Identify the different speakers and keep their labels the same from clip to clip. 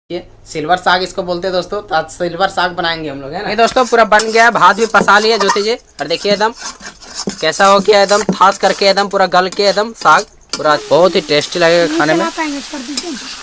Speaker 1: ये सिल्वर साग इसको बोलते हैं दोस्तों। तो आज सिल्वर साग बनाएंगे हम लोग, है ना। ये दोस्तों पूरा बन गया, भात भी पसा लिया ज्योति जी। और देखिए एकदम कैसा हो गया, एकदम खास करके एकदम पूरा गल के एकदम साग पूरा बहुत ही टेस्टी लगेगा खाने में।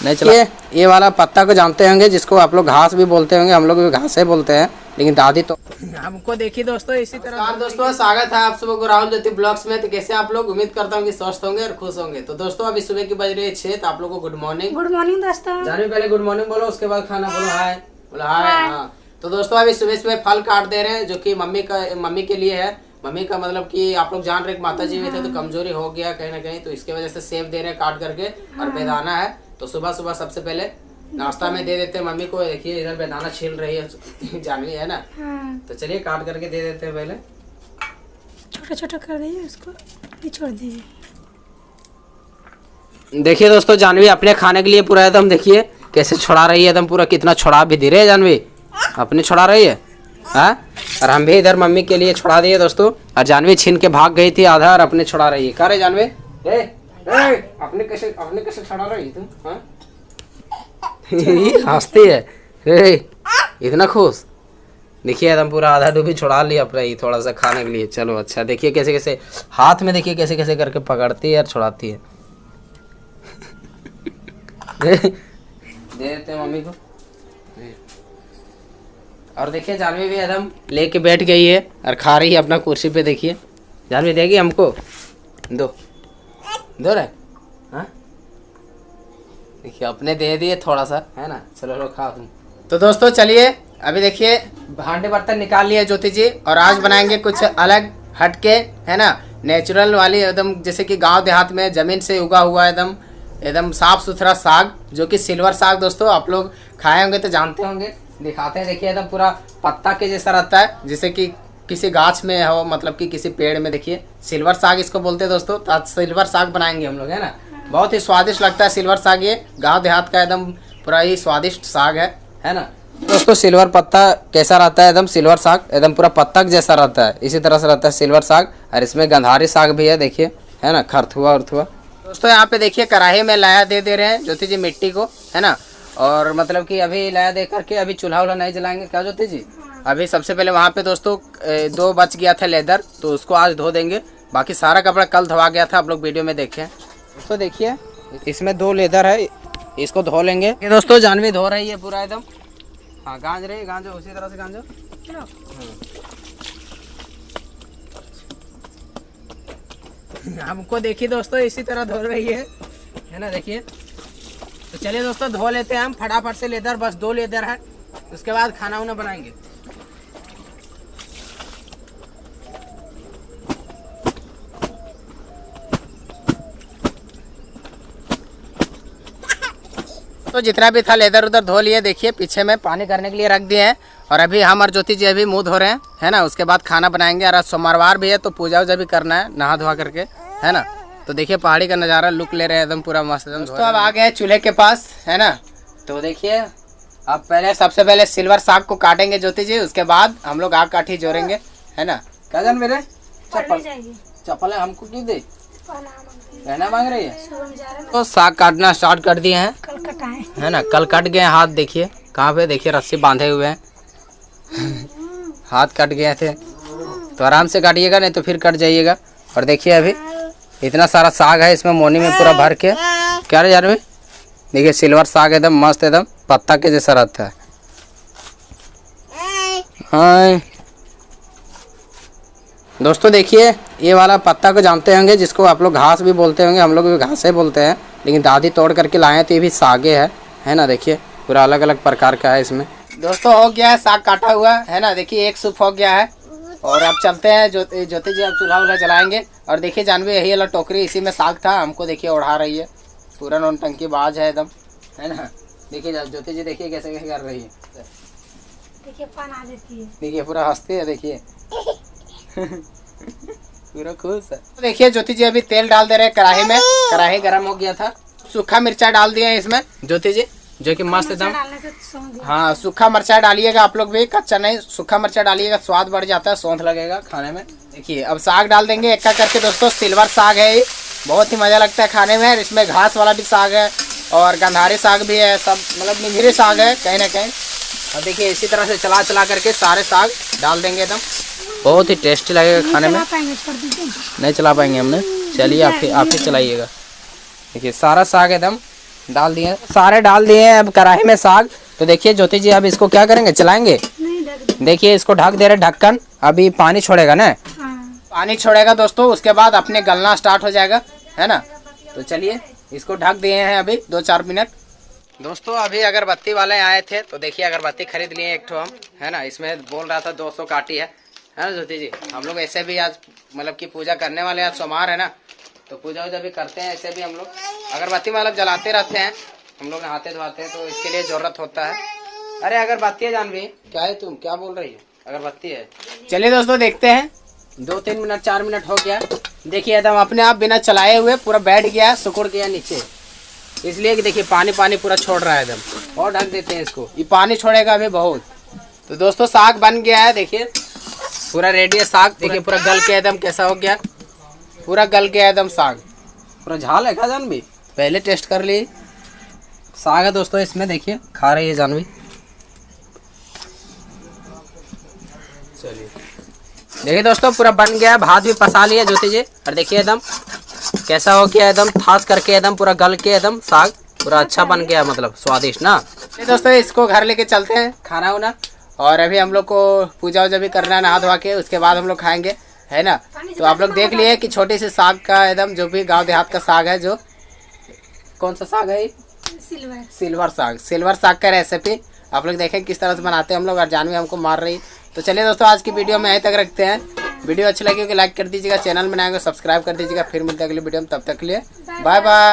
Speaker 1: नहीं चला। ये वाला पत्ता को जानते होंगे, जिसको आप लोग घास भी बोलते होंगे, हम लोग भी घासे बोलते हैं, लेकिन दादी तो हमको देखिए दोस्तों इसी तरह। दोस्तों स्वागत है आप सबको को राहुल ज्योति ब्लॉग्स में। तो कैसे आप लोग, उम्मीद करता हूँ कि स्वस्थ होंगे और खुश होंगे। तो दोस्तों अभी सुबह की बज रही है 6। तो आप लोगों को गुड मॉर्निंग।
Speaker 2: गुड मॉर्निंग दोस्तों।
Speaker 1: जाने पहले गुड मॉर्निंग बोलो, उसके बाद खाना बोलो हाय। बोलो हाय। हाँ तो दोस्तों अभी सुबह सुबह फल काट दे रहे हैं, जो कि मम्मी के लिए है। मम्मी का मतलब कि आप लोग जान रहे माता जी में थे तो कमजोरी हो गया कहीं ना कहीं, तो इसके वजह से सेब दे रहे हैं काट करके। और बेदाना है, तो सुबह सुबह सबसे पहले नाश्ता में दे देते हैं मम्मी को। देखिए इधर बेदाना छील रही है जानवी, है ना। तो चलिए काट करके दे देते हैं पहले।
Speaker 2: छोटा छोटा कर दीजिए, उसको छोड़ दीजिए।
Speaker 1: देखिए दोस्तों जानवी अपने खाने के लिए पूरा एकदम देखिए कैसे छुड़ा रही है, एकदम पूरा कितना छुड़ा भी दे रही है जानवी, अपनी छुड़ा रही है। हाँ और हम भी इधर मम्मी के लिए छुड़ा दिए दोस्तों। और जानवी छीन के भाग गई थी आधा, और अपने छुड़ा रही है। कह रहे जानवी अपने कैसे छुड़ा रही तुम? हाँ हंसती है इतना खुश। देखिए एकदम पूरा आधा डूबी छुड़ा लिया अपना ही थोड़ा सा खाने के लिए। चलो अच्छा, देखिए कैसे कैसे हाथ में देखिए कैसे कैसे करके पकड़ती है और छुड़ाती है। दे देते हैं मम्मी को। और देखिए जानवी भी एकदम लेके बैठ गई है और खा रही है अपना कुर्सी पे। देखिए जानवी देगी हमको, दो रहे। हाँ देखिए अपने दे दिए थोड़ा सा, है ना। चलो लो खाओ तुम। तो दोस्तों चलिए अभी देखिए भांडे बर्तन निकाल लिए ज्योति जी, और आज बनाएंगे कुछ अलग हटके, है ना, नेचुरल वाली एकदम, जैसे कि गांव देहात में जमीन से उगा हुआ एकदम साफ सुथरा साग, जो कि सिल्वर साग। दोस्तों आप लोग खाए होंगे तो जानते होंगे। दिखाते हैं, देखिए एकदम पूरा पत्ता के जैसा रहता है, जैसे कि किसी गाछ में हो, मतलब कि किसी पेड़ में। देखिए सिल्वर साग इसको बोलते हैं दोस्तों। तो आज सिल्वर साग बनाएंगे हम लोग, है ना। बहुत ही स्वादिष्ट लगता है सिल्वर साग। ये गांव देहात का एकदम पूरा ही स्वादिष्ट साग है ना दोस्तों। सिल्वर पत्ता कैसा रहता है, एकदम सिल्वर साग एकदम पूरा पत्ता जैसा रहता है, इसी तरह से रहता है सिल्वर साग। और इसमें गंधारी साग भी है, देखिए, है ना, खरथुआ उर्थुआ। दोस्तों यहाँ पे देखिए कढ़ाई में लाया दे रहे हैं ज्योति जी मिट्टी को, है ना। और मतलब कि अभी लाया दे करके अभी चूल्हा उल्हा नहीं जलाएंगे, क्या ज्योति जी। अभी सबसे पहले वहाँ पे दोस्तों 2 बच गया था लेदर, तो उसको आज धो देंगे। बाकी सारा कपड़ा कल धोवा गया था, आप लोग वीडियो में देखें। दोस्तों देखिए इसमें 2 लेदर है, इसको धो लेंगे। ये दोस्तों जानवी धो रही है पूरा एकदम। हाँ गांज रही, गांजो उसी तरह से गांजो। हमको देखिए दोस्तों इसी तरह धो रही है ना। देखिए तो चलिए दोस्तों धो लेते हैं हम फटाफट से लेदर। बस 2 लेदर है, उसके बाद खाना उना बनाएंगे। तो जितना भी था लेदर उधर धो लिए। देखिए पीछे में पानी करने के लिए रख दिए हैं। और अभी हम और ज्योति जी अभी मुंह धो रहे हैं, है ना। उसके बाद खाना बनाएंगे। और आज सोमवार भी है तो पूजा वूजा भी करना है नहा धोआ करके, है ना। तो देखिए पहाड़ी का नज़ारा लुक ले रहे हैं एकदम पूरा मस्त। तो अब आ गए हैं चूल्हे के पास, है ना। तो देखिए अब पहले सबसे पहले सिल्वर साग को काटेंगे ज्योति जी, उसके बाद हम लोग आग काठी जोड़ेंगे, है ना। क्या जान मेरे चप्पल है, हमको क्यों दे रहना मांग रही है। तो साग काटना स्टार्ट कर दिए हैं,
Speaker 2: कल कटाए,
Speaker 1: है ना। कल कट गए हाथ, देखिए कहाँ पे, देखिए रस्सी बांधे हुए हैं। हाथ कट गए थे, तो आराम से काटिएगा, नहीं तो फिर कट जाइएगा। और देखिए अभी इतना सारा साग है इसमें मोनी में पूरा भर के। क्या रे यार में देखिए सिल्वर साग एकदम मस्त, एकदम पत्ता के जैसा रहता है। हाँ दोस्तों देखिए ये वाला पत्ता को जानते होंगे, जिसको आप लोग घास भी बोलते होंगे, हम लोग भी घासे बोलते हैं, लेकिन दादी तोड़ करके लाए हैं। तो ये भी सागे है ना। देखिए पूरा अलग अलग प्रकार का है इसमें। दोस्तों हो गया है साग काटा हुआ, है ना। देखिए एक सूप हो गया है। और अब चलते हैं ज्योति जी, अब चूल्हा उल्हा जलाएंगे। और देखिए जानवी यही वाला टोकरी, इसी में साग था, हमको देखिए उड़ा रही है, पूरा नौटंकी बाज है एकदम, है ना। देखिए ज्योति जी देखिए कैसे कैसे कर रही है।
Speaker 2: देखिए पाना देती है,
Speaker 1: देखिए पूरा हंसती है, देखिए पूरा खुश है। तो देखिए ज्योति जी अभी तेल डाल दे रहे हैं कढ़ाई में। कढ़ाई गर्म हो गया था, सूखा मिर्चा डाल दिया है इसमें ज्योति जी, जो कि मस्त एकदम। हाँ सूखा मिर्चा डालिएगा आप लोग भी, कच्चा नहीं, सूखा मिर्चा डालिएगा, स्वाद बढ़ जाता है, सौंध लगेगा खाने में। देखिए अब साग डाल देंगे एक करके दोस्तों। सिल्वर साग है ये, बहुत ही मजा लगता है खाने में। इसमें घास वाला भी साग है, और गंधारी साग भी है, सब मतलब निंगरी साग है कहीं ना कहीं। अब देखिए इसी तरह से चला चला करके सारे साग डाल देंगे एकदम, बहुत ही टेस्टी लगेगा खाने में। नहीं चला पाएंगे हमने, चलिए आप ही चलाइएगा। देखिए सारा साग एकदम डाल दिए, सारे डाल दिए हैं अब कढ़ाई में साग। तो देखिए ज्योति जी अब इसको क्या करेंगे, चलाएंगे। देखिए इसको ढक दे रहे ढक्कन, अभी पानी छोड़ेगा ना, पानी छोड़ेगा दोस्तों, उसके बाद अपने गलना स्टार्ट हो जाएगा, है ना। तो चलिए इसको ढक दिए हैं अभी 2-4 मिनट। दोस्तों अभी अगरबत्ती वाले आए थे, तो देखिए अगरबत्ती खरीद लिए एक ठो हम, है ना। इसमें बोल रहा था 200 काटी है ना ज्योति जी। हम लोग ऐसे भी आज मतलब कि पूजा करने वाले, आज सोमवार है ना, तो पूजा वूजा भी करते हैं। ऐसे भी हम लोग अगरबत्ती मतलब जलाते रहते हैं, हम लोग नहाते धोते हैं, तो इसके लिए जरूरत होता है। अरे अगरबत्ती है जानवी, क्या है तुम क्या बोल रही है, अगरबत्ती है। चलिए दोस्तों देखते हैं, 2-3 मिनट 4 मिनट हो गया। देखिए एकदम अपने आप बिना चलाए हुए पूरा बैठ गया, सिकुड़ गया नीचे, इसलिए कि देखिए पानी पानी पूरा छोड़ रहा है एकदम। और ढक देते हैं इसको, ये पानी छोड़ेगा अभी बहुत। तो दोस्तों साग बन गया है, देखिए पूरा रेडी है साग। देखिए पूरा गल के एकदम कैसा हो गया, पूरा गल गया एकदम साग, पूरा झाल है क्या जानवी। पहले टेस्ट कर ली साग है दोस्तों, इसमें देखिए खा रही है जानवी। चलिए देखिए दोस्तों पूरा बन गया, भात भी पसा लिया ज्योति जी, और देखिए एकदम कैसा हो गया, एकदम थास करके एकदम पूरा गल के एकदम साग पूरा अच्छा बन गया, मतलब स्वादिष्ट ना। ये दोस्तों इसको घर लेके चलते हैं खाना वाना, और अभी हम लोग को पूजा वूजा भी करना है, नहा धोवा के उसके बाद हम लोग खाएंगे, है ना। तो आप लोग देख लिए कि छोटी सी साग का एकदम, जो भी गांव देहात का साग है, जो कौन सा साग है, सिल्वर साग, सिल्वर साग का रेसिपी आप लोग देखें किस तरह से बनाते हैं हम लोग, और जानवी हमको मार रही। तो चलिए दोस्तों आज की वीडियो में यहीं तक रखते हैं। वीडियो अच्छी लगी हो लाइक कर दीजिएगा, चैनल में नए हो सब्सक्राइब कर दीजिएगा। फिर मिलते हैं अगली वीडियो में, तब तक के लिए बाय बाय।